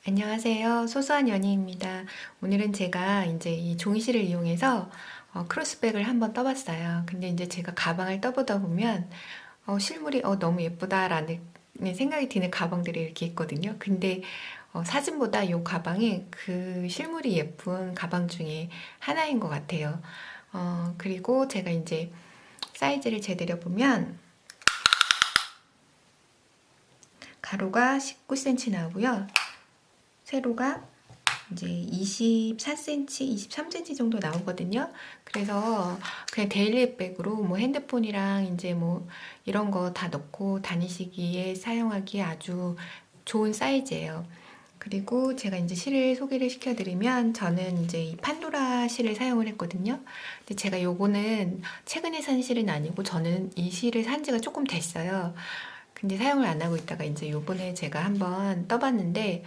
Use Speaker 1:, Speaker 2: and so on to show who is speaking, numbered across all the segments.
Speaker 1: 안녕하세요. 소소한 연희입니다. 오늘은 제가 이제 이 종이실을 이용해서 크로스백을 한번 떠봤어요. 근데 이제 제가 가방을 떠보다 보면 실물이 너무 예쁘다라는 생각이 드는 가방들이 이렇게 있거든요. 근데 사진보다 이 가방이 그 실물이 예쁜 가방 중에 하나인 것 같아요. 그리고 제가 이제 사이즈를 재드려 보면 가로가 19cm 나오고요. 세로가 이제 24cm, 23cm 정도 나오거든요. 그래서 그냥 데일리백으로 뭐 핸드폰이랑 이제 뭐 이런 거 다 넣고 다니시기에 사용하기에 아주 좋은 사이즈예요. 그리고 제가 이제 실을 소개를 시켜드리면 저는 이제 이 판도라 실을 사용을 했거든요. 근데 제가 요거는 최근에 산 실은 아니고 저는 이 실을 산 지가 조금 됐어요. 근데 사용을 안 하고 있다가 이제 요번에 제가 한번 떠봤는데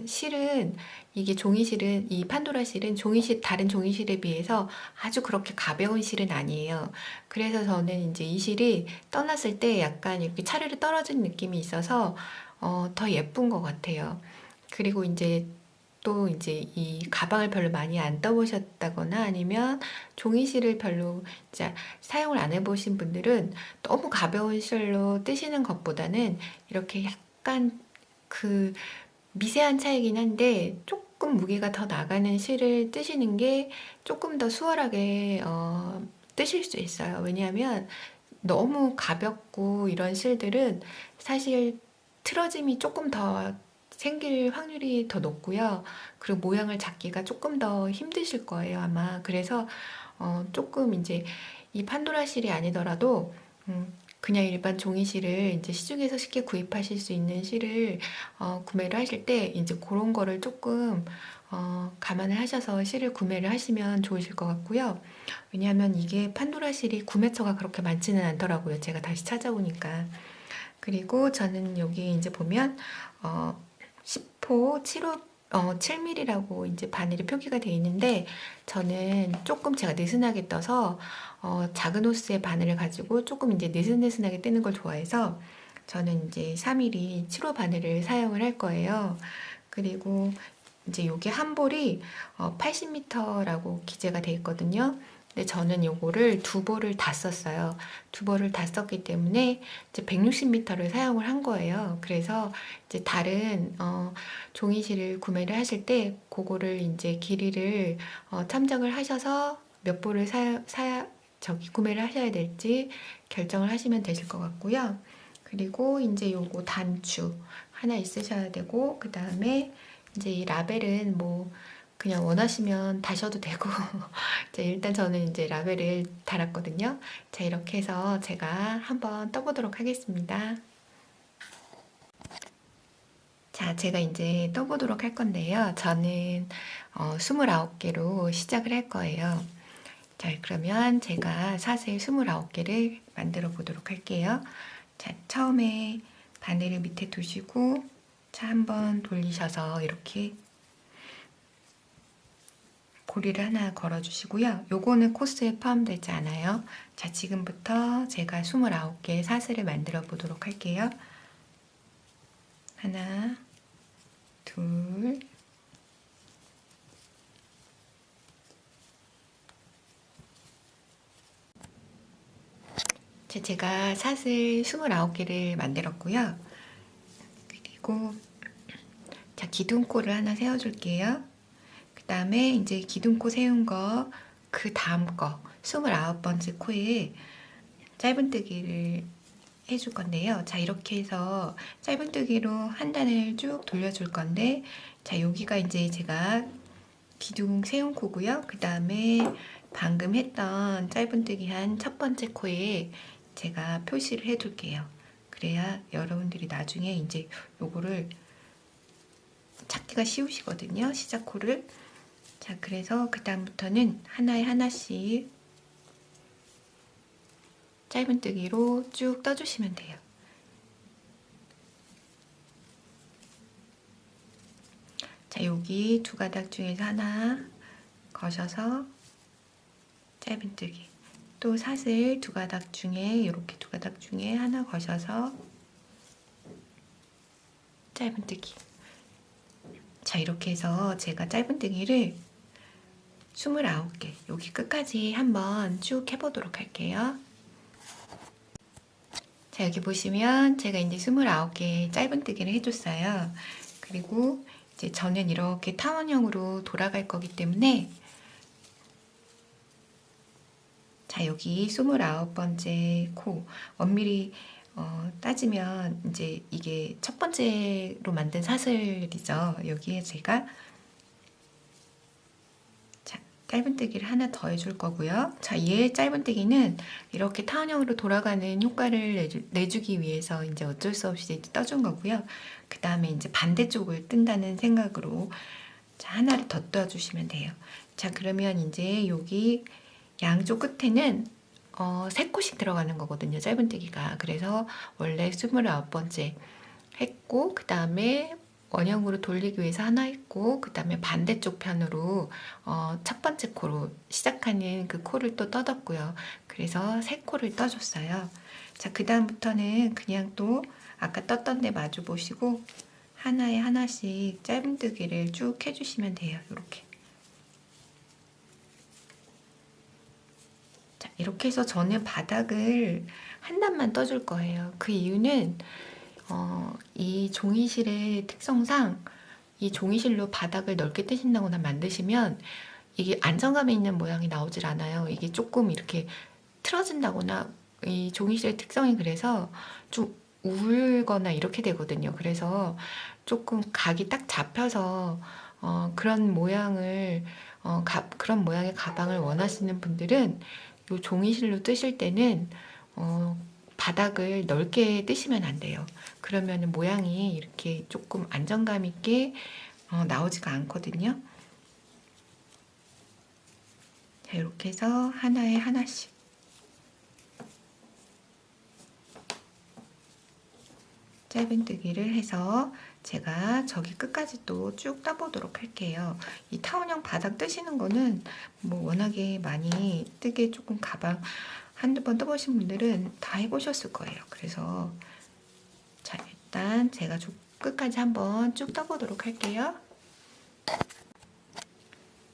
Speaker 1: 실은 이게 종이실은 이 판도라 실은 종이실 다른 종이실에 비해서 아주 그렇게 가벼운 실은 아니에요. 그래서 저는 이제 이 실이 떠났을 때 약간 이렇게 차르르 떨어진 느낌이 있어서 더 예쁜 것 같아요. 그리고 이제 또 이제 이 가방을 별로 많이 안 떠보셨다거나 아니면 종이실을 별로 이제 사용을 안 해보신 분들은 너무 가벼운 실로 뜨시는 것보다는 이렇게 약간 그 미세한 차이긴 한데 조금 무게가 더 나가는 실을 뜨시는 게 조금 더 수월하게 뜨실 수 있어요. 왜냐하면 너무 가볍고 이런 실들은 사실 틀어짐이 조금 더 생길 확률이 더 높고요. 그리고 모양을 잡기가 조금 더 힘드실 거예요, 아마. 그래서 조금 이제 이 판도라 실이 아니더라도 그냥 일반 종이실을 이제 시중에서 쉽게 구입하실 수 있는 실을 구매를 하실 때 이제 그런 거를 조금 감안을 하셔서 실을 구매를 하시면 좋으실 것 같고요. 왜냐하면 이게 판도라 실이 구매처가 그렇게 많지는 않더라고요. 제가 다시 찾아보니까. 그리고 저는 여기 이제 보면 10호 7호 7mm라고 이제 바늘이 표기가 되어 있는데 저는 조금 제가 느슨하게 떠서 작은 호스의 바늘을 가지고 조금 이제 느슨느슨하게 뜨는 걸 좋아해서 저는 이제 4mm 7호 바늘을 사용을 할 거예요. 그리고 이제 요게 한 볼이 80m라고 기재가 되어 있거든요. 근데 저는 요거를 두 볼을 다 썼어요. 두 볼을 다 썼기 때문에 이제 160m를 사용을 한 거예요. 그래서 이제 다른 종이실을 구매를 하실 때 그거를 이제 길이를 참작을 하셔서 몇 볼을 구매를 하셔야 될지 결정을 하시면 되실 것 같고요. 그리고 이제 요거 단추 하나 있으셔야 되고 그 다음에 이제 이 라벨은 뭐 그냥 원하시면 다셔도 되고 자, 일단 저는 이제 라벨을 달았거든요. 자, 이렇게 해서 제가 한번 떠보도록 하겠습니다. 자, 제가 이제 떠보도록 할 건데요. 저는 29개로 시작을 할 거예요. 자, 그러면 제가 사슬 29개를 만들어 보도록 할게요. 자, 처음에 바늘을 밑에 두시고 자, 한번 돌리셔서 이렇게 고리를 하나 걸어 주시고요. 요거는 코스에 포함되지 않아요. 자, 지금부터 제가 29개의 사슬을 만들어 보도록 할게요. 하나, 둘, 제가 사슬 29개를 만들었고요. 그리고 자, 기둥코를 하나 세워 줄게요. 그 다음에 이제 기둥코 세운 거, 그 다음 거, 29번째 코에 짧은뜨기를 해줄 건데요. 자, 이렇게 해서 짧은뜨기로 한 단을 쭉 돌려줄 건데, 자, 여기가 이제 제가 기둥 세운 코고요. 그 다음에 방금 했던 짧은뜨기 한 첫 번째 코에 제가 표시를 해둘게요. 그래야 여러분들이 나중에 이제 요거를 찾기가 쉬우시거든요. 시작코를. 자, 그래서 그 다음부터는 하나에 하나씩 짧은뜨기로 쭉 떠주시면 돼요. 자, 여기 두 가닥 중에서 하나 거셔서 짧은뜨기, 또 사슬 두 가닥 중에 이렇게 두 가닥 중에 하나 거셔서 짧은뜨기. 자, 이렇게 해서 제가 짧은뜨기를 29개 여기 끝까지 한번 쭉 해보도록 할게요. 자, 여기 보시면 제가 이제 29개 짧은뜨기를 해줬어요. 그리고 이제 저는 이렇게 타원형으로 돌아갈 거기 때문에, 자, 여기 29번째 코, 엄밀히 따지면 이제 이게 첫 번째로 만든 사슬이죠. 여기에 제가 짧은뜨기를 하나 더 해줄 거고요. 자, 얘 짧은뜨기는 이렇게 타원형으로 돌아가는 효과를 내주기 위해서 이제 어쩔 수 없이 떠준 거고요. 그 다음에 이제 반대쪽을 뜬다는 생각으로 자, 하나를 더 떠주시면 돼요. 자, 그러면 이제 여기 양쪽 끝에는 3코씩 들어가는 거거든요. 짧은뜨기가. 그래서 원래 29번째 했고, 그 다음에 원형으로 돌리기 위해서 하나 했고, 그 다음에 반대쪽 편으로 첫 번째 코로 시작하는 그 코를 또 떠줬고요. 그래서 3코를 떠줬어요. 자, 그 다음부터는 그냥 또 아까 떴던 데 마주 보시고 하나에 하나씩 짧은뜨기를 쭉 해주시면 돼요. 이렇게. 자, 이렇게 해서 저는 바닥을 한 단만 떠줄 거예요. 그 이유는 이 종이실의 특성상 이 종이실로 바닥을 넓게 뜨신다거나 만드시면 이게 안정감이 있는 모양이 나오질 않아요. 이게 조금 이렇게 틀어진다거나, 이 종이실의 특성이 그래서 좀 울거나 이렇게 되거든요. 그래서 조금 각이 딱 잡혀서 그런 모양을 그런 모양의 가방을 원하시는 분들은 이 종이실로 뜨실 때는 바닥을 넓게 뜨시면 안 돼요. 그러면 모양이 이렇게 조금 안정감 있게 나오지가 않거든요. 자, 이렇게 해서 하나에 하나씩 짧은뜨기를 해서 제가 저기 끝까지 또 쭉 떠보도록 할게요. 이 타원형 바닥 뜨시는 거는 뭐 워낙에 많이 뜨게 조금 가방 한두 번 떠보신 분들은 다 해보셨을 거예요. 그래서 자, 일단 제가 끝까지 한번 쭉 떠보도록 할게요.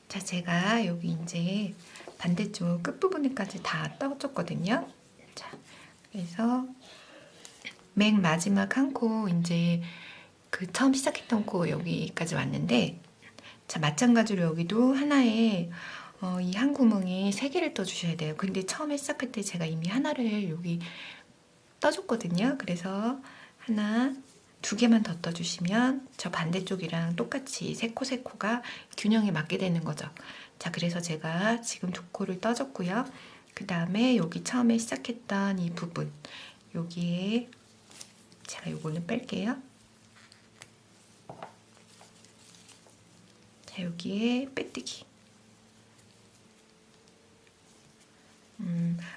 Speaker 1: 자, 제가 여기 이제 반대쪽 끝부분까지 다 떠줬거든요. 자, 그래서 맨 마지막 한 코, 이제 그 처음 시작했던 코 여기까지 왔는데, 자, 마찬가지로 여기도 하나에 이 한 구멍에 3개를 떠주셔야 돼요. 근데 처음에 시작할 때 제가 이미 하나를 여기 떠줬거든요. 그래서 하나, 2개만 더 떠주시면 저 반대쪽이랑 똑같이 3코가 균형에 맞게 되는 거죠. 자, 그래서 제가 지금 2코를 떠줬고요. 그 다음에 여기 처음에 시작했던 이 부분, 여기에 제가 요거는 뺄게요. 자, 여기에 빼뜨기.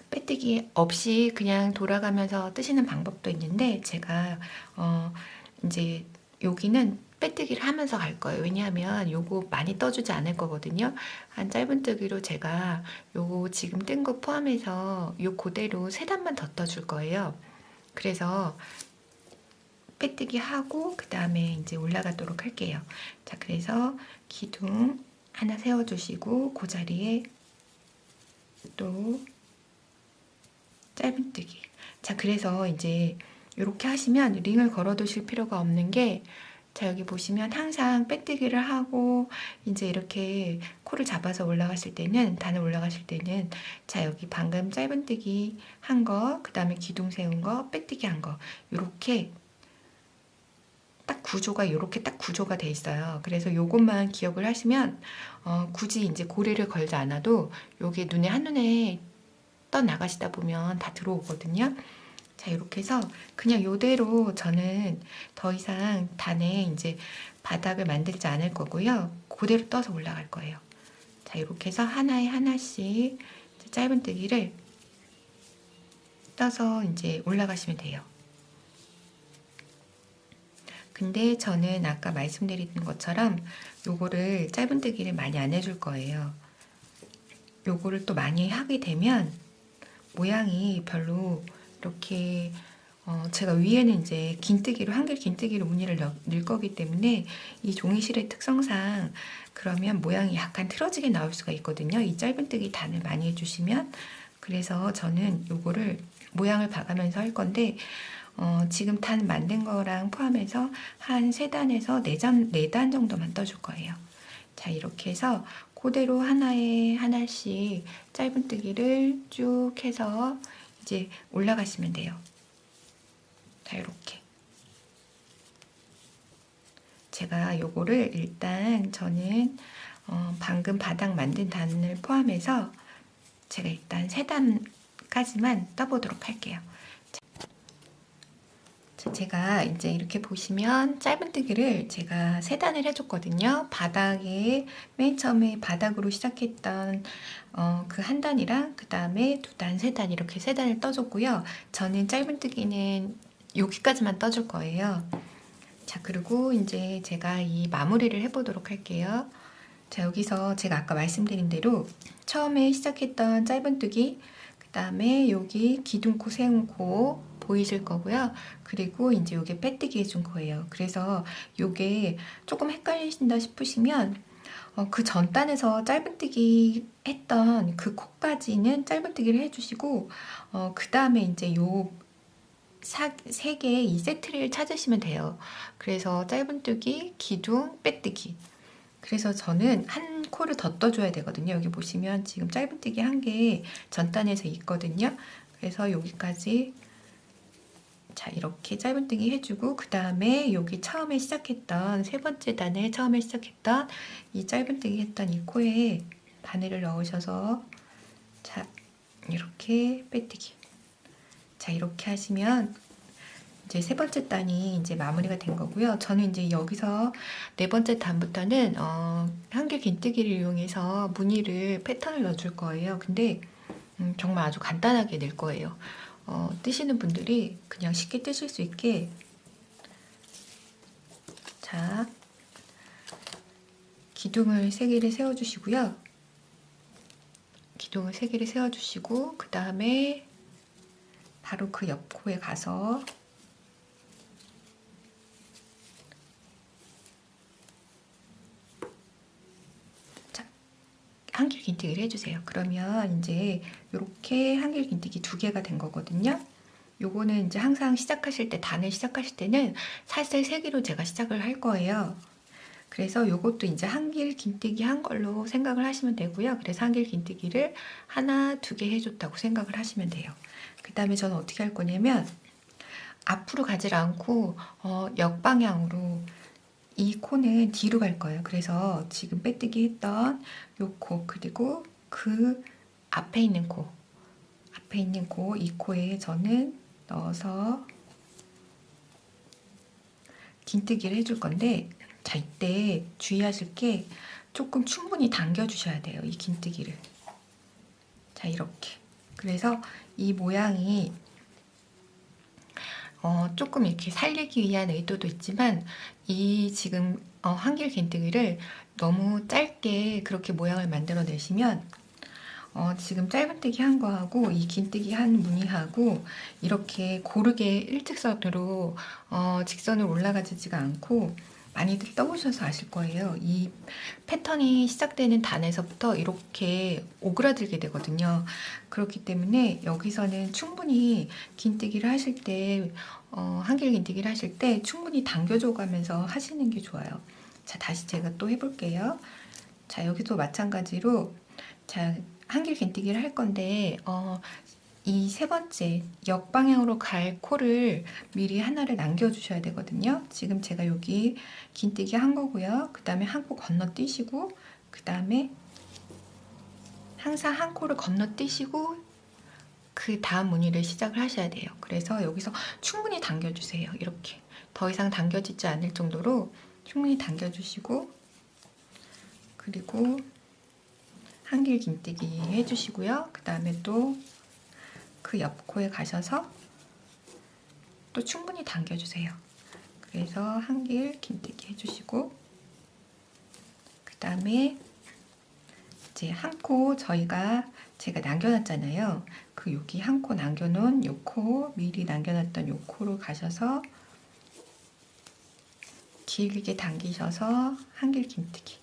Speaker 1: 빼뜨기 없이 그냥 돌아가면서 뜨시는 방법도 있는데, 제가 이제 여기는 빼뜨기를 하면서 갈 거예요. 왜냐하면 요거 많이 떠주지 않을 거거든요. 한 짧은뜨기로 제가 요거 지금 뜬 거 포함해서 요 그대로 3단만 더 떠줄 거예요. 그래서 빼뜨기 하고 그 다음에 이제 올라가도록 할게요. 자, 그래서 기둥 하나 세워주시고 그 자리에 또 짧은뜨기. 자, 그래서 이제 이렇게 하시면 링을 걸어 두실 필요가 없는 게, 자, 여기 보시면 항상 빼뜨기를 하고 이제 이렇게 코를 잡아서 올라가실 때는, 단을 올라가실 때는, 자, 여기 방금 짧은뜨기 한 거, 그 다음에 기둥 세운 거, 빼뜨기 한 거, 이렇게 딱 구조가 이렇게 딱 구조가 돼 있어요. 그래서 요것만 기억을 하시면 굳이 이제 고리를 걸지 않아도 요게 한눈에 떠 나가시다 보면 다 들어오거든요. 자, 이렇게 해서 그냥 요대로 저는 더 이상 단에 이제 바닥을 만들지 않을 거고요. 그대로 떠서 올라갈 거예요. 자, 이렇게 해서 하나에 하나씩 짧은뜨기를 떠서 이제 올라가시면 돼요. 근데 저는 아까 말씀드린 것처럼 요거를 짧은뜨기를 많이 안 해줄 거예요. 요거를 또 많이 하게 되면 모양이 별로 이렇게 제가 위에는 이제 긴뜨기로 한길 긴뜨기로 무늬를 넣을 거기 때문에 이 종이실의 특성상 그러면 모양이 약간 틀어지게 나올 수가 있거든요. 이 짧은뜨기 단을 많이 해주시면. 그래서 저는 요거를 모양을 봐가면서 할 건데 지금 단 만든 거랑 포함해서 한 3단에서 4단 정도만 떠줄 거예요. 자, 이렇게 해서 그대로 하나에 하나씩 짧은뜨기를 쭉 해서 이제 올라가시면 돼요. 자, 이렇게. 제가 요거를 일단 저는 방금 바닥 만든 단을 포함해서 제가 일단 3단까지만 떠보도록 할게요. 자, 제가 이제 이렇게 보시면 짧은뜨기를 제가 3단을 해줬거든요. 바닥에 맨 처음에 바닥으로 시작했던 그 한 단이랑 그 다음에 2단, 3단 이렇게 3단을 떠줬고요. 저는 짧은뜨기는 여기까지만 떠줄 거예요. 자, 그리고 이제 제가 이 마무리를 해보도록 할게요. 자, 여기서 제가 아까 말씀드린 대로 처음에 시작했던 짧은뜨기, 그 다음에 여기 기둥코 세운 코 보이실 거고요. 그리고 이제 요게 빼뜨기 해준 거예요. 그래서 요게 조금 헷갈리신다 싶으시면 그 전 단에서 짧은뜨기 했던 그 코까지는 짧은뜨기를 해주시고 그 다음에 이제 요 3개 이 세트를 찾으시면 돼요. 그래서 짧은뜨기, 기둥, 빼뜨기. 그래서 저는 한 코를 더 떠줘야 되거든요. 여기 보시면 지금 짧은뜨기 한 개 전단에서 있거든요. 그래서 여기까지 자, 이렇게 짧은뜨기 해주고 그 다음에 여기 처음에 시작했던 3번째 단에 처음에 시작했던 이 짧은뜨기 했던 이 코에 바늘을 넣으셔서 자, 이렇게 빼뜨기. 자, 이렇게 하시면 이제 3번째 단이 이제 마무리가 된 거고요. 저는 이제 여기서 4번째 단부터는 한길 긴뜨기를 이용해서 무늬를 패턴을 넣어줄 거예요. 근데 정말 아주 간단하게 낼 거예요. 뜨시는 분들이 그냥 쉽게 뜨실 수 있게 자, 기둥을 3개를 세워주시고요. 기둥을 3개를 세워주시고 그 다음에 바로 그 옆 코에 가서 한길 긴뜨기를 해주세요. 그러면 이제 이렇게 한길 긴뜨기 2개가 된 거거든요. 요거는 이제 항상 시작하실 때, 단을 시작하실 때는 살살 세기로 제가 시작을 할 거예요. 그래서 요것도 이제 한길 긴뜨기 한 걸로 생각을 하시면 되고요. 그래서 한길 긴뜨기를 하나, 2개 해줬다고 생각을 하시면 돼요. 그 다음에 저는 어떻게 할 거냐면 앞으로 가지 않고 역방향으로 이 코는 뒤로 갈 거예요. 그래서 지금 빼뜨기 했던 요 코, 그리고 그 앞에 있는 코, 이 코에 저는 넣어서 긴뜨기를 해줄 건데, 자, 이때 주의하실 게 조금 충분히 당겨 주셔야 돼요. 이 긴뜨기를. 자, 이렇게. 그래서 이 모양이 조금 이렇게 살리기 위한 의도도 있지만 이 지금 한길 긴뜨기를 너무 짧게 그렇게 모양을 만들어 내시면 지금 짧은뜨기 한 거하고 이 긴뜨기 한 무늬하고 이렇게 고르게 일직선으로 직선으로 올라가지가 않고 많이들 떠보셔서 아실 거예요. 이 패턴이 시작되는 단에서부터 이렇게 오그라들게 되거든요. 그렇기 때문에 여기서는 충분히 긴뜨기를 하실 때 한길 긴뜨기를 하실 때 충분히 당겨줘 가면서 하시는 게 좋아요. 자, 다시 제가 또 해볼게요. 자, 여기도 마찬가지로 자, 한길 긴뜨기를 할 건데 이 3번째 역방향으로 갈 코를 미리 하나를 남겨주셔야 되거든요. 지금 제가 여기 긴뜨기 한 거고요. 그 다음에 한 코 건너뛰시고 그 다음에 항상 한 코를 건너뛰시고 그 다음 무늬를 시작을 하셔야 돼요. 그래서 여기서 충분히 당겨주세요. 이렇게 더 이상 당겨지지 않을 정도로 충분히 당겨주시고, 그리고 한길 긴뜨기 해주시고요. 그 다음에 또 그 옆코에 가셔서 또 충분히 당겨주세요. 그래서 한길 긴뜨기 해주시고, 그 다음에 이제 한 코 제가 남겨놨잖아요. 그 여기 한 코 남겨놓은 요 코, 미리 남겨놨던 요 코로 가셔서 길게 당기셔서 한길 긴뜨기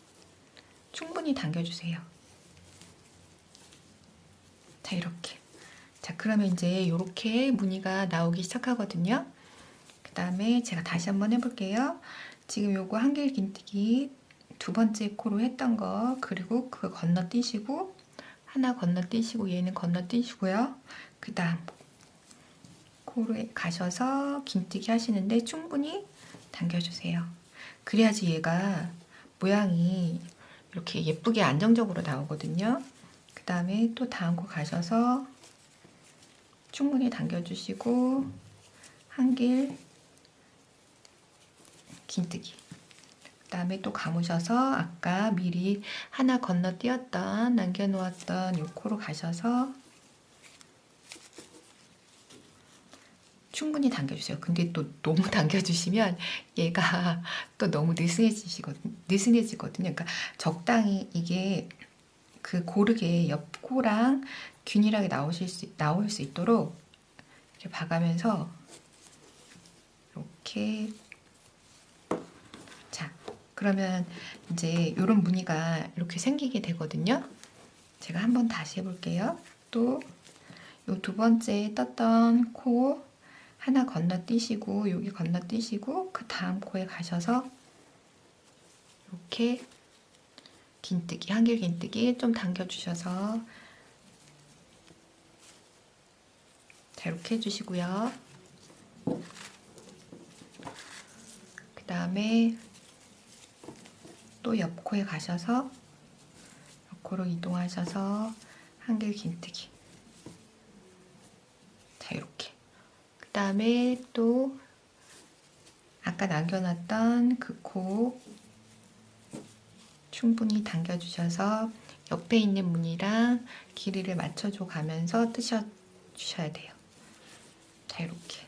Speaker 1: 충분히 당겨주세요. 자, 이렇게. 자, 그러면 이제 이렇게 무늬가 나오기 시작하거든요. 그 다음에 제가 다시 한번 해볼게요. 지금 요거 한길 긴뜨기 두 번째 코로 했던 거, 그리고 그거 건너뛰시고, 하나 건너뛰시고, 얘는 건너뛰시고요. 그 다음 코로 가셔서 긴뜨기 하시는데 충분히 당겨주세요. 그래야지 얘가 모양이 이렇게 예쁘게 안정적으로 나오거든요. 그 다음에 또 다음 코 가셔서 충분히 당겨주시고, 한길 긴뜨기. 그 다음에 또 감으셔서 아까 미리 하나 건너뛰었던, 남겨놓았던 요 코로 가셔서 충분히 당겨주세요. 근데 또 너무 당겨주시면 얘가 또 너무 느슨해지거든요. 그러니까 적당히 이게 그 고르게 옆 코랑 균일하게 나올 수 있도록 이렇게 봐가면서 이렇게. 자, 그러면 이제 이런 무늬가 이렇게 생기게 되거든요. 제가 한번 다시 해볼게요. 또 요 두 번째 떴던 코 하나 건너뛰시고, 여기 건너뛰시고, 그 다음 코에 가셔서 이렇게 긴뜨기, 한길 긴뜨기 좀 당겨주셔서, 자, 이렇게 해주시고요. 그 다음에 또 옆코에 가셔서 옆코로 이동하셔서 한길 긴뜨기. 자, 이렇게. 그 다음에 또 아까 남겨놨던 그 코 충분히 당겨주셔서 옆에 있는 무늬랑 길이를 맞춰줘 가면서 뜨셔주셔야 돼요. 자, 이렇게.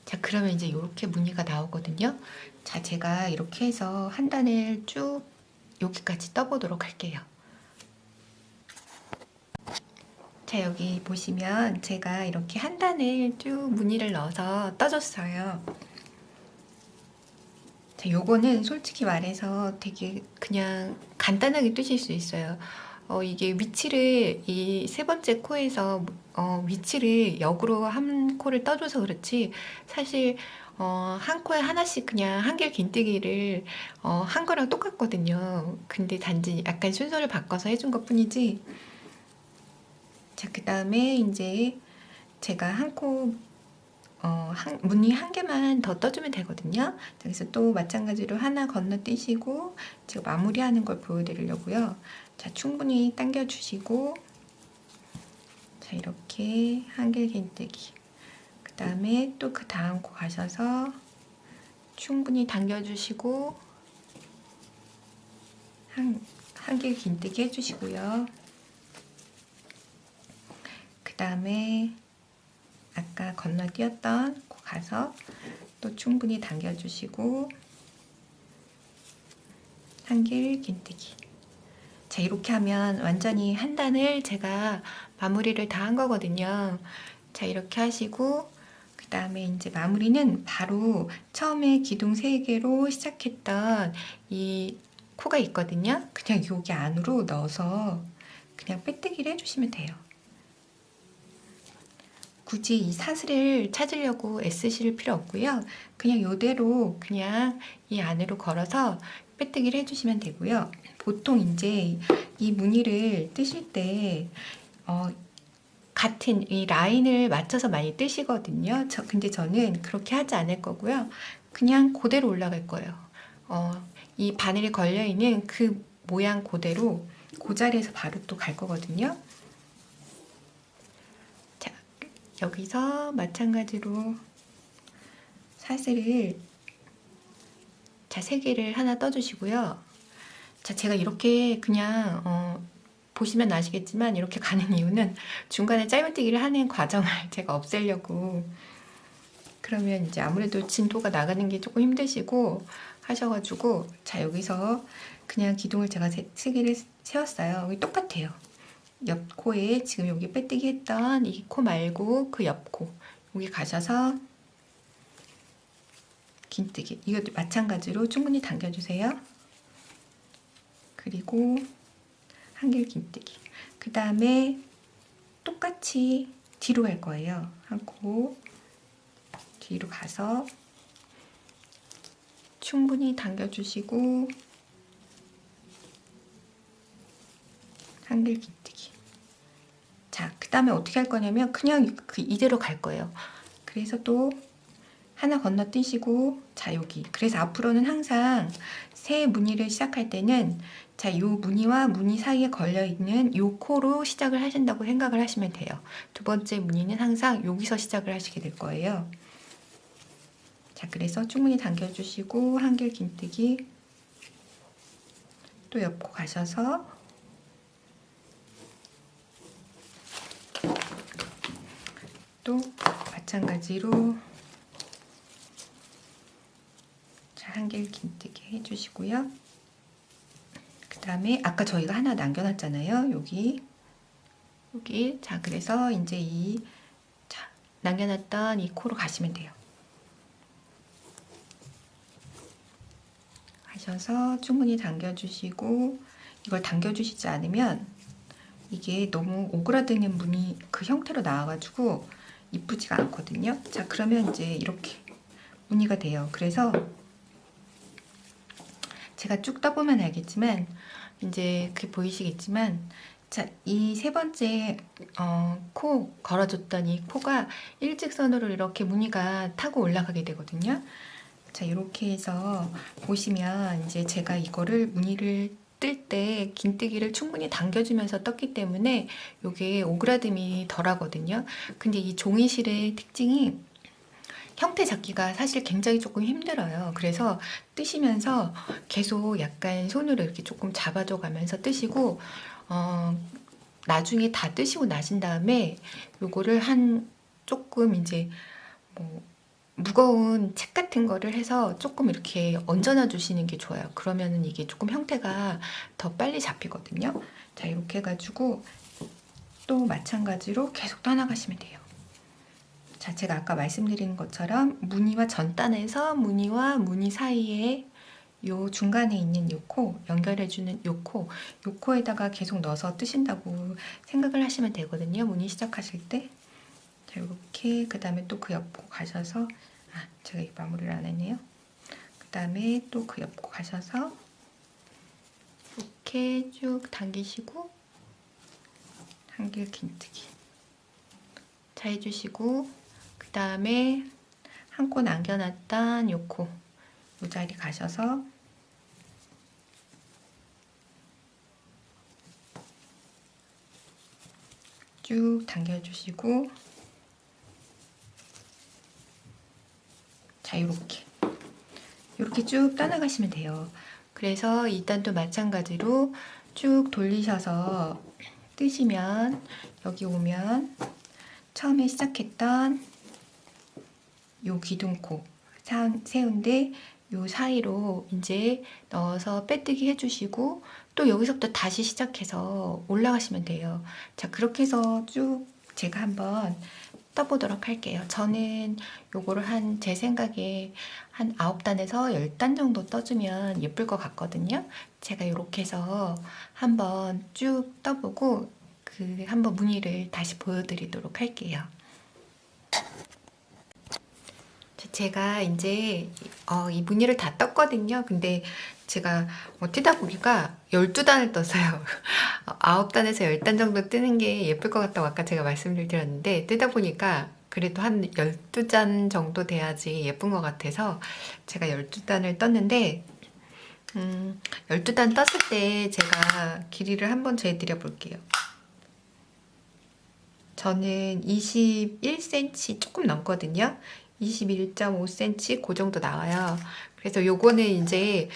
Speaker 1: 자, 그러면 이제 이렇게 무늬가 나오거든요. 자, 제가 이렇게 해서 한 단을 쭉 여기까지 떠보도록 할게요. 자, 여기 보시면 제가 이렇게 한 단을 쭉 무늬를 넣어서 떠줬어요. 자, 요거는 솔직히 말해서 되게 그냥 간단하게 뜨실 수 있어요. 이게 위치를 이 세 번째 코에서 위치를 역으로 한 코를 떠줘서 그렇지, 사실 한 코에 하나씩 그냥 한길 긴뜨기를 한 거랑 똑같거든요. 근데 단지 약간 순서를 바꿔서 해준 것 뿐이지. 자, 그 다음에 이제 제가 무늬 한 개만 더 떠주면 되거든요. 그래서 또 마찬가지로 하나 건너뛰시고, 제가 마무리하는 걸 보여드리려고요. 자, 충분히 당겨주시고, 자, 이렇게 한길 긴뜨기. 그 다음에 또 그 다음 코 가셔서 충분히 당겨주시고, 한길 긴뜨기 해주시고요. 그 다음에 아까 건너뛰었던 코 가서 또 충분히 당겨주시고, 한길 긴뜨기. 자, 이렇게 하면 완전히 한 단을 제가 마무리를 다 한 거거든요. 자, 이렇게 하시고, 그 다음에 이제 마무리는 바로 처음에 기둥 3개로 시작했던 이 코가 있거든요. 그냥 여기 안으로 넣어서 그냥 빼뜨기를 해주시면 돼요. 굳이 이 사슬을 찾으려고 애쓰실 필요 없고요. 그냥 이대로 그냥 이 안으로 걸어서 빼뜨기를 해주시면 되고요. 보통 이제 이 무늬를 뜨실 때 같은 이 라인을 맞춰서 많이 뜨시거든요. 근데 저는 그렇게 하지 않을 거고요. 그냥 그대로 올라갈 거예요. 이 바늘에 걸려있는 그 모양 그대로 그 자리에서 바로 또 갈 거거든요. 자, 여기서 마찬가지로 사슬을 자, 3개를 하나 떠주시고요. 자, 제가 이렇게 그냥 보시면 아시겠지만 이렇게 가는 이유는 중간에 짧은뜨기를 하는 과정을 제가 없애려고. 그러면 이제 아무래도 진도가 나가는 게 조금 힘드시고 하셔가지고, 자, 여기서 그냥 기둥을 제가 3개를 세웠어요. 여기 똑같아요. 옆 코에 지금 여기 빼뜨기 했던 이 코 말고 그 옆 코, 여기 가셔서 긴뜨기, 이것도 마찬가지로 충분히 당겨주세요. 그리고 한길 긴뜨기. 그 다음에 똑같이 뒤로 갈 거예요. 한 코 뒤로 가서 충분히 당겨주시고 한길 긴뜨기. 자, 그 다음에 어떻게 할 거냐면 그냥 이대로 갈 거예요. 그래서 또 하나 건너뛰시고, 자, 여기. 그래서 앞으로는 항상 새 무늬를 시작할 때는 자, 요 무늬와 무늬 사이에 걸려있는 요 코로 시작을 하신다고 생각을 하시면 돼요. 두 번째 무늬는 항상 여기서 시작을 하시게 될 거예요. 자, 그래서 충분히 당겨주시고 한길 긴뜨기, 또 옆 코 가셔서 또 마찬가지로 한길 긴뜨기 해주시고요. 그 다음에 아까 저희가 하나 남겨놨잖아요. 여기. 자, 그래서 이제 남겨놨던 이 코로 가시면 돼요. 하셔서 충분히 당겨주시고, 이걸 당겨주시지 않으면 이게 너무 오그라드는 무늬 그 형태로 나와가지고 이쁘지가 않거든요. 자, 그러면 이제 이렇게 무늬가 돼요. 그래서 제가 쭉 떠보면 알겠지만, 이제 그게 보이시겠지만, 자, 이 3번째 코 걸어줬던 이 코가 일직선으로 이렇게 무늬가 타고 올라가게 되거든요. 자, 이렇게 해서 보시면 이제 제가 이거를 무늬를 뜰 때 긴뜨기를 충분히 당겨주면서 떴기 때문에 이게 오그라듦이 덜하거든요. 근데 이 종이실의 특징이 형태 잡기가 사실 굉장히 조금 힘들어요. 그래서 뜨시면서 계속 약간 손으로 이렇게 조금 잡아줘 가면서 뜨시고, 나중에 다 뜨시고 나신 다음에 요거를 조금 이제 뭐 무거운 책 같은 거를 해서 조금 이렇게 얹어놔 주시는 게 좋아요. 그러면은 이게 조금 형태가 더 빨리 잡히거든요. 자, 이렇게 해가지고 또 마찬가지로 계속 떠나가시면 돼요. 자, 제가 아까 말씀드린 것처럼 무늬와 전단에서 무늬와 무늬 사이에 요 중간에 있는 요 코, 연결해주는 요 코에다가 계속 넣어서 뜨신다고 생각을 하시면 되거든요. 무늬 시작하실 때. 자, 이렇게, 그 다음에 또 그 옆 코 가셔서, 제가 이 마무리를 안 했네요. 그 다음에 또 그 옆 코 가셔서 이렇게 쭉 당기시고 한길 긴뜨기. 자, 해주시고, 그 다음에 한 코 남겨놨던 요 코, 요 자리 가셔서 쭉 당겨주시고, 자, 이렇게 쭉 떠나가시면 돼요. 그래서 일단 또 마찬가지로 쭉 돌리셔서 뜨시면 여기 오면 처음에 시작했던 요 기둥코 세운데 요 사이로 이제 넣어서 빼뜨기 해주시고, 또 여기서부터 다시 시작해서 올라가시면 돼요. 자, 그렇게 해서 쭉 제가 한번 떠보도록 할게요. 저는 요거를 제 생각에 한 9단에서 10단 정도 떠주면 예쁠 것 같거든요. 제가 이렇게 해서 한번 쭉 떠보고 한번 무늬를 다시 보여드리도록 할게요. 제가 이제 이 무늬를 다 떴거든요. 근데 제가 뜨다 보니까 12단을 떴어요. 9단에서 10단 정도 뜨는 게 예쁠 것 같다고 아까 제가 말씀을 드렸는데, 뜨다 보니까 그래도 한 12단 정도 돼야지 예쁜 것 같아서 제가 12단을 떴는데, 12단 떴을 때 제가 길이를 한번 재드려 볼게요. 저는 21cm 조금 넘거든요. 21.5cm 그 정도 나와요. 그래서 요거는 이제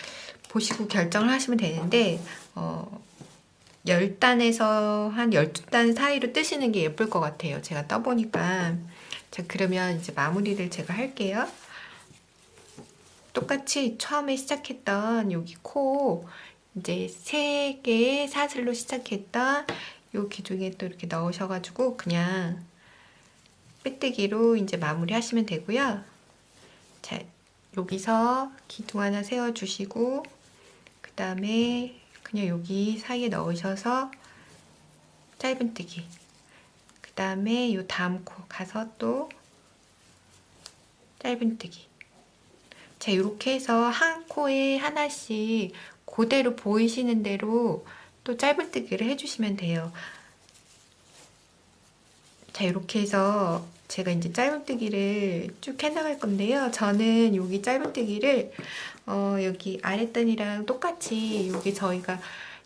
Speaker 1: 보시고 결정을 하시면 되는데 10단에서 한 12단 사이로 뜨시는 게 예쁠 것 같아요. 제가 떠보니까. 자, 그러면 이제 마무리를 제가 할게요. 똑같이 처음에 시작했던 여기 코 이제 3개의 사슬로 시작했던 요 기둥에 또 이렇게 넣으셔가지고 그냥 빼뜨기로 이제 마무리 하시면 되고요. 자, 여기서 기둥 하나 세워주시고 그 다음에 그냥 여기 사이에 넣으셔서 짧은뜨기 그 다음에 요 다음 코 가서 또 짧은뜨기. 자, 이렇게 해서 한 코에 하나씩 그대로 보이시는 대로 또 짧은뜨기를 해주시면 돼요. 자, 이렇게 해서 제가 이제 짧은뜨기를 쭉 해나갈 건데요. 저는 여기 짧은뜨기를 여기 아랫단이랑 똑같이 여기 저희가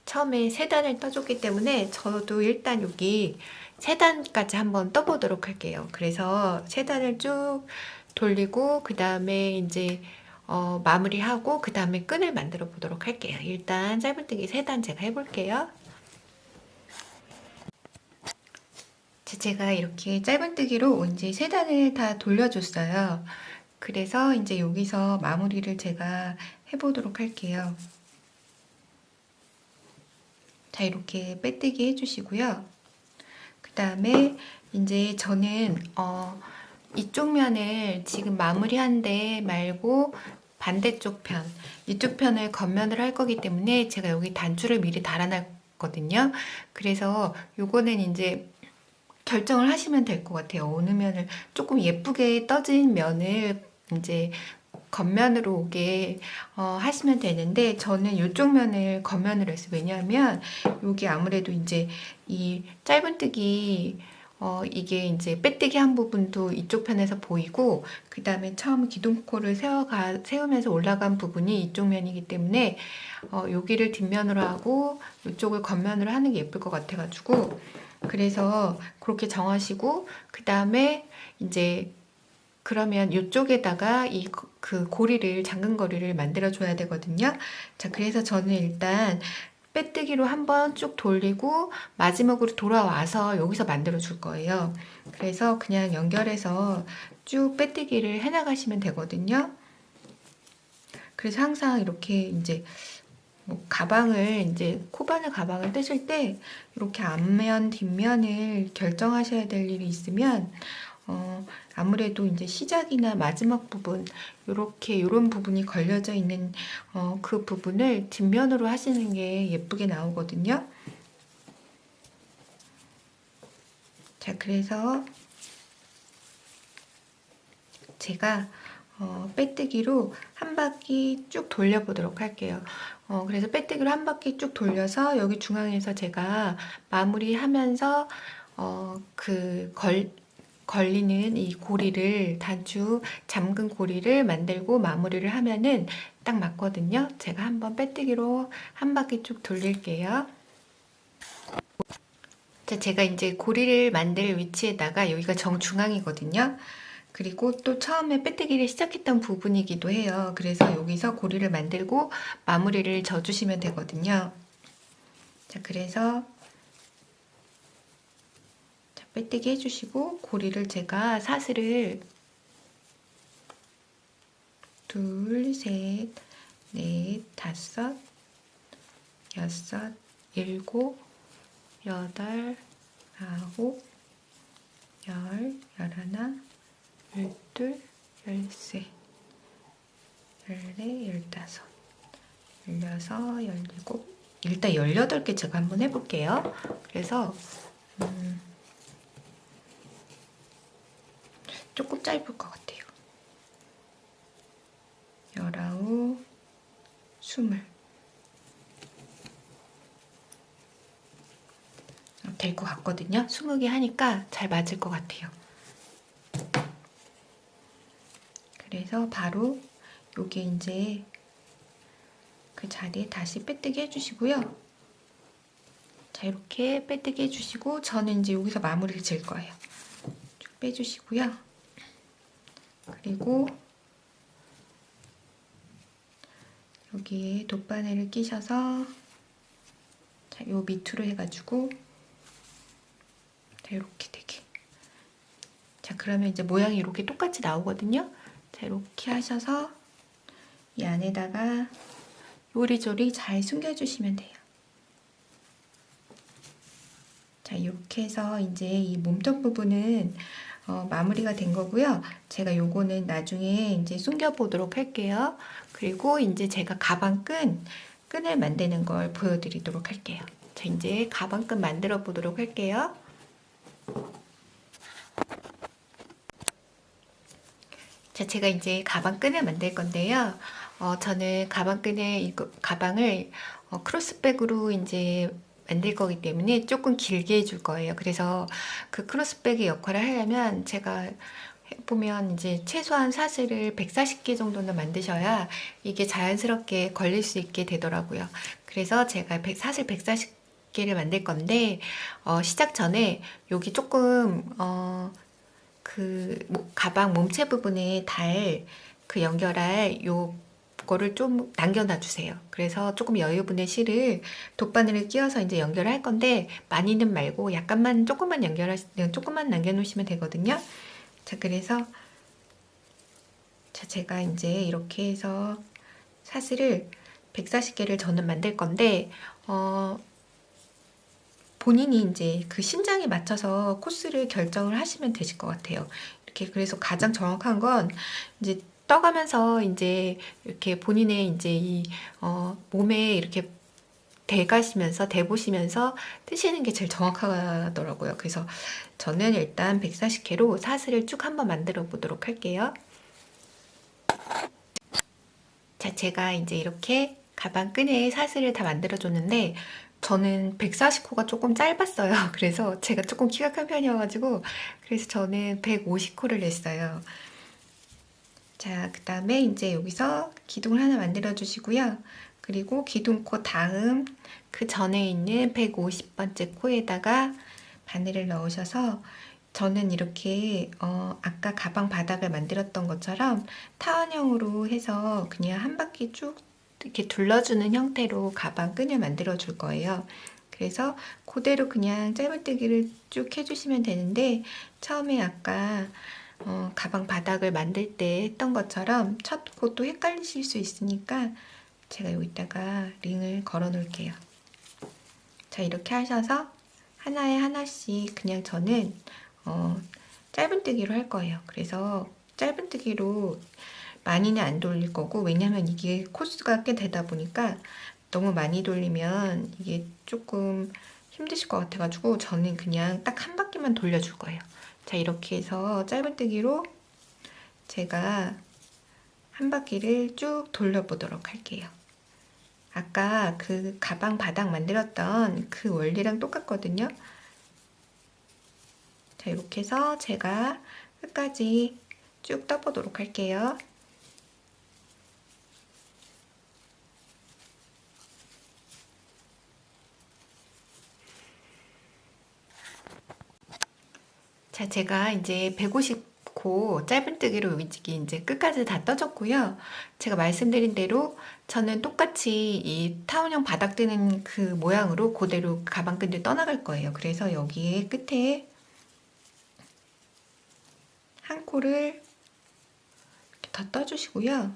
Speaker 1: 처음에 3단을 떠줬기 때문에 저도 일단 여기 3단까지 한번 떠보도록 할게요. 그래서 3단을 쭉 돌리고 그 다음에 이제 마무리하고 그 다음에 끈을 만들어 보도록 할게요. 일단 짧은뜨기 3단 제가 해볼게요. 제가 이렇게 짧은뜨기로 이제 3단을 다 돌려줬어요. 그래서 이제 여기서 마무리를 제가 해보도록 할게요. 자, 이렇게 빼뜨기 해주시고요. 그 다음에 이제 저는 이쪽 면을 지금 마무리한 데 말고 반대쪽 편, 이쪽 편을 겉면을 할 거기 때문에 제가 여기 단추를 미리 달아놨거든요. 그래서 요거는 이제 결정을 하시면 될 것 같아요. 어느 면을 조금 예쁘게 떠진 면을 이제 겉면으로 오게 하시면 되는데 저는 이쪽 면을 겉면으로 했어요. 왜냐하면 여기 아무래도 이제 이 짧은뜨기 이게 이제 빼뜨기 한 부분도 이쪽 편에서 보이고 그 다음에 처음 기둥코를 세우면서 올라간 부분이 이쪽 면이기 때문에 여기를 뒷면으로 하고 이쪽을 겉면으로 하는 게 예쁠 것 같아가지고 그래서 그렇게 정하시고 그 다음에 이제 그러면 이쪽에다가 그 고리를 잠근 고리를 만들어 줘야 되거든요. 자, 그래서 저는 일단 빼뜨기로 한번 쭉 돌리고 마지막으로 돌아와서 여기서 만들어 줄 거예요. 그래서 그냥 연결해서 쭉 빼뜨기를 해 나가시면 되거든요. 그래서 항상 이렇게 이제 뭐 가방을 이제 코바늘 가방을 떼실 때 이렇게 앞면 뒷면을 결정하셔야 될 일이 있으면 아무래도 이제 시작이나 마지막 부분 이런 부분이 걸려져 있는 그 부분을 뒷면으로 하시는 게 예쁘게 나오거든요. 자, 그래서 제가 빼뜨기로 한 바퀴 쭉 돌려보도록 할게요. 그래서 빼뜨기로 한 바퀴 쭉 돌려서 여기 중앙에서 제가 마무리하면서 걸리는 이 고리를 단추 잠근 고리를 만들고 마무리를 하면은 딱 맞거든요. 제가 한번 빼뜨기로 한 바퀴 쭉 돌릴게요. 자, 제가 이제 고리를 만들 위치에다가 여기가 정중앙이거든요. 그리고 또 처음에 빼뜨기를 시작했던 부분이기도 해요. 그래서 여기서 고리를 만들고 마무리를 져주시면 되거든요. 자, 그래서 빼뜨기 해주시고 고리를 제가 사슬을 둘, 셋, 넷, 다섯, 여섯, 일곱, 여덟, 아홉, 열, 열하나, 열둘, 열세, 열네, 열다섯, 열여섯, 열일곱, 일단 18개 제가 한번 해볼게요. 그래서 조금 짧을 것 같아요. 19, 20 될 것 같거든요. 20개 하니까 잘 맞을 것 같아요. 그래서 바로 요게 이제 그 자리에 다시 빼뜨기 해주시고요. 자, 이렇게 빼뜨기 해주시고 저는 이제 여기서 마무리를 지을 거예요. 쭉 빼주시고요. 그리고 여기에 돗바늘을 끼셔서 자, 요 밑으로 해가지고 자, 이렇게 되게. 자, 그러면 이제 모양이 이렇게 똑같이 나오거든요. 자, 이렇게 하셔서 이 안에다가 요리조리 잘 숨겨주시면 돼요. 자, 이렇게 해서 이제 이 몸통 부분은 마무리가 된 거고요. 제가 요거는 나중에 이제 숨겨 보도록 할게요. 그리고 이제 제가 가방 끈을 만드는 걸 보여드리도록 할게요. 자, 이제 가방끈 만들어 보도록 할게요. 자, 제가 이제 가방끈을 만들 건데요. 저는 가방을 크로스백으로 이제 만들 거기 때문에 조금 길게 해줄 거예요. 그래서 그 크로스백의 역할을 하려면 제가 보면 이제 최소한 사슬을 140개 정도는 만드셔야 이게 자연스럽게 걸릴 수 있게 되더라고요. 그래서 제가 사슬 140개를 만들 건데 시작 전에 여기 조금 가방 몸체 부분에 그 연결할 요거를 좀 남겨놔 주세요. 그래서 조금 여유분의 실을 돗바늘을 끼워서 이제 연결을 할 건데 많이는 말고 약간만 조금만 조금만 남겨놓으시면 되거든요. 자, 그래서 자, 제가 이제 이렇게 해서 사슬을 140개를 저는 만들 건데 본인이 이제 그 심장에 맞춰서 코스를 결정을 하시면 되실 것 같아요. 이렇게 그래서 가장 정확한 건 이제 떠가면서 이제 이렇게 본인의 이제 몸에 이렇게 대보시면서 뜨시는 게 제일 정확하더라고요. 그래서 저는 일단 140개로 사슬을 쭉 한번 만들어 보도록 할게요. 자, 제가 이제 이렇게 가방 끈에 사슬을 다 만들어 줬는데 저는 140호가 조금 짧았어요. 그래서 제가 조금 키가 큰 편이어가지고 그래서 저는 150호를 냈어요. 자, 그 다음에 이제 여기서 기둥을 하나 만들어 주시고요. 그리고 기둥코 다음 그 전에 있는 150번째 코에다가 바늘을 넣으셔서 저는 이렇게 아까 가방 바닥을 만들었던 것처럼 타원형으로 해서 그냥 한 바퀴 쭉 이렇게 둘러주는 형태로 가방 끈을 만들어 줄 거예요. 그래서 그대로 그냥 짧은뜨기를 쭉 해주시면 되는데 처음에 아까 가방 바닥을 만들 때 했던 것처럼 첫 코도 헷갈리실 수 있으니까 제가 여기다가 링을 걸어 놓을게요. 자, 이렇게 하셔서 하나에 하나씩 그냥 저는 짧은뜨기로 할 거예요. 그래서 짧은뜨기로 많이는 안 돌릴 거고 왜냐면 이게 코스가 꽤 되다 보니까 너무 많이 돌리면 이게 조금 힘드실 것 같아가지고 저는 그냥 딱 한 바퀴만 돌려줄 거예요. 자, 이렇게 해서 짧은뜨기로 제가 한 바퀴를 쭉 돌려보도록 할게요. 아까 그 가방 바닥 만들었던 그 원리랑 똑같거든요. 자, 이렇게 해서 제가 끝까지 쭉 떠보도록 할게요. 자, 제가 이제 150코 짧은뜨기로 이제 끝까지 다 떠줬고요. 제가 말씀드린 대로 저는 똑같이 이 타원형 바닥 뜨는 그 모양으로 그대로 가방끈을 떠나갈 거예요. 그래서 여기에 끝에 한 코를 이렇게 더 떠주시고요.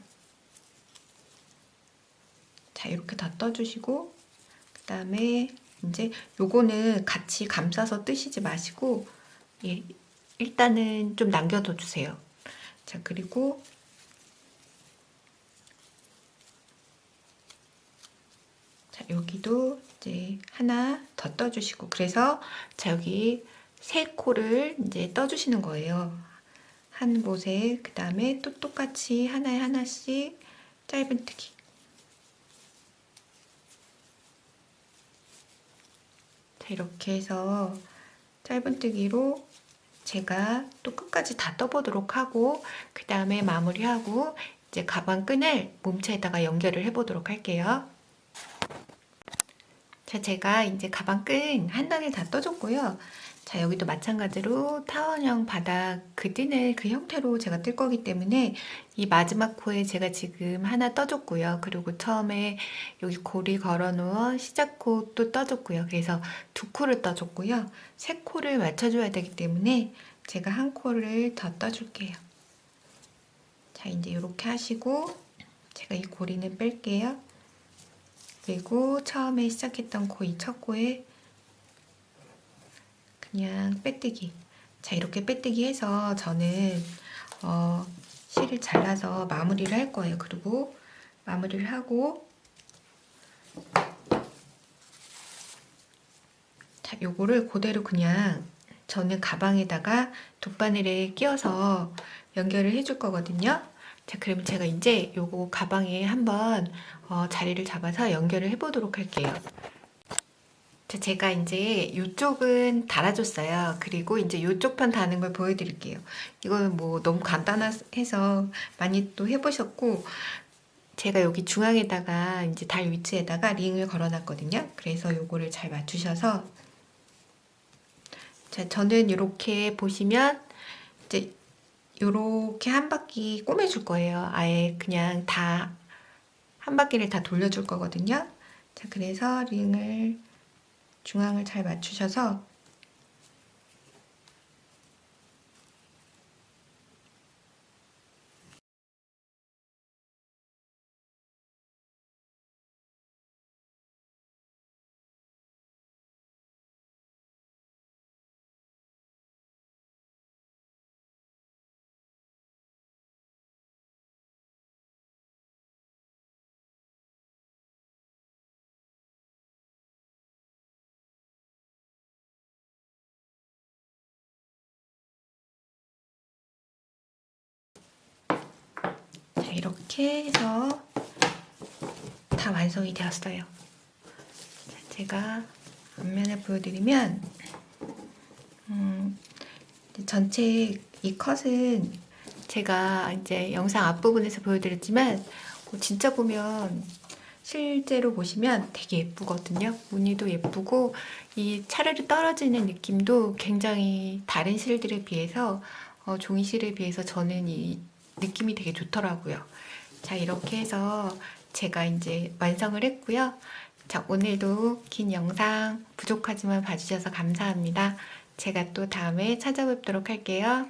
Speaker 1: 자, 이렇게 다 떠주시고 그 다음에 이제 요거는 같이 감싸서 뜨시지 마시고 예, 일단은 좀 남겨둬 주세요. 자, 그리고 자, 여기도 이제 하나 더 떠주시고 그래서 자, 여기 세 코를 이제 떠주시는 거예요. 한 곳에 그 다음에 또 똑같이 하나에 하나씩 짧은뜨기. 자, 이렇게 해서 짧은뜨기로 제가 또 끝까지 다 떠보도록 하고 그 다음에 마무리하고 이제 가방 끈을 몸체에다가 연결을 해보도록 할게요. 자, 제가 이제 가방 끈 한 단을 다 떠줬고요. 자, 여기도 마찬가지로 타원형 바닥 그디는 그 형태로 제가 뜰 거기 때문에 이 마지막 코에 제가 지금 하나 떠줬고요. 그리고 처음에 여기 고리 걸어 놓은 시작 코 또 떠줬고요. 그래서 두 코를 떠줬고요. 세 코를 맞춰줘야 되기 때문에 제가 한 코를 더 떠줄게요. 자, 이제 이렇게 하시고 제가 이 고리는 뺄게요. 그리고 처음에 시작했던 코 이 첫 코에 그냥 빼뜨기. 자, 이렇게 빼뜨기 해서 저는 실을 잘라서 마무리를 할 거예요. 그리고 마무리를 하고 자, 요거를 그대로 그냥 저는 가방에다가 돗바늘에 끼워서 연결을 해줄 거거든요. 자, 그러면 제가 이제 요거 가방에 한번 자리를 잡아서 연결을 해보도록 할게요. 자, 제가 이제 이쪽은 달아줬어요. 그리고 이제 이쪽 편 다는 걸 보여드릴게요. 이거는 뭐 너무 간단해서 많이 또 해보셨고, 제가 여기 중앙에다가 이제 달 위치에다가 링을 걸어놨거든요. 그래서 요거를 잘 맞추셔서, 자, 저는 이렇게 보시면 이제 요렇게 한 바퀴 꼬매줄 거예요. 아예 그냥 다 한 바퀴를 다 돌려줄 거거든요. 자, 그래서 링을 중앙을 잘 맞추셔서 자, 이렇게 해서 다 완성이 되었어요. 자, 제가 앞면을 보여드리면 전체 이 컷은 제가 이제 영상 앞부분에서 보여드렸지만 진짜 보면 실제로 보시면 되게 예쁘거든요. 무늬도 예쁘고 이 차르르 떨어지는 느낌도 굉장히 다른 실들에 비해서 종이실에 비해서 저는 이 느낌이 되게 좋더라고요. 자, 이렇게 해서 제가 이제 완성을 했고요. 자, 오늘도 긴 영상 부족하지만 봐주셔서 감사합니다. 제가 또 다음에 찾아뵙도록 할게요.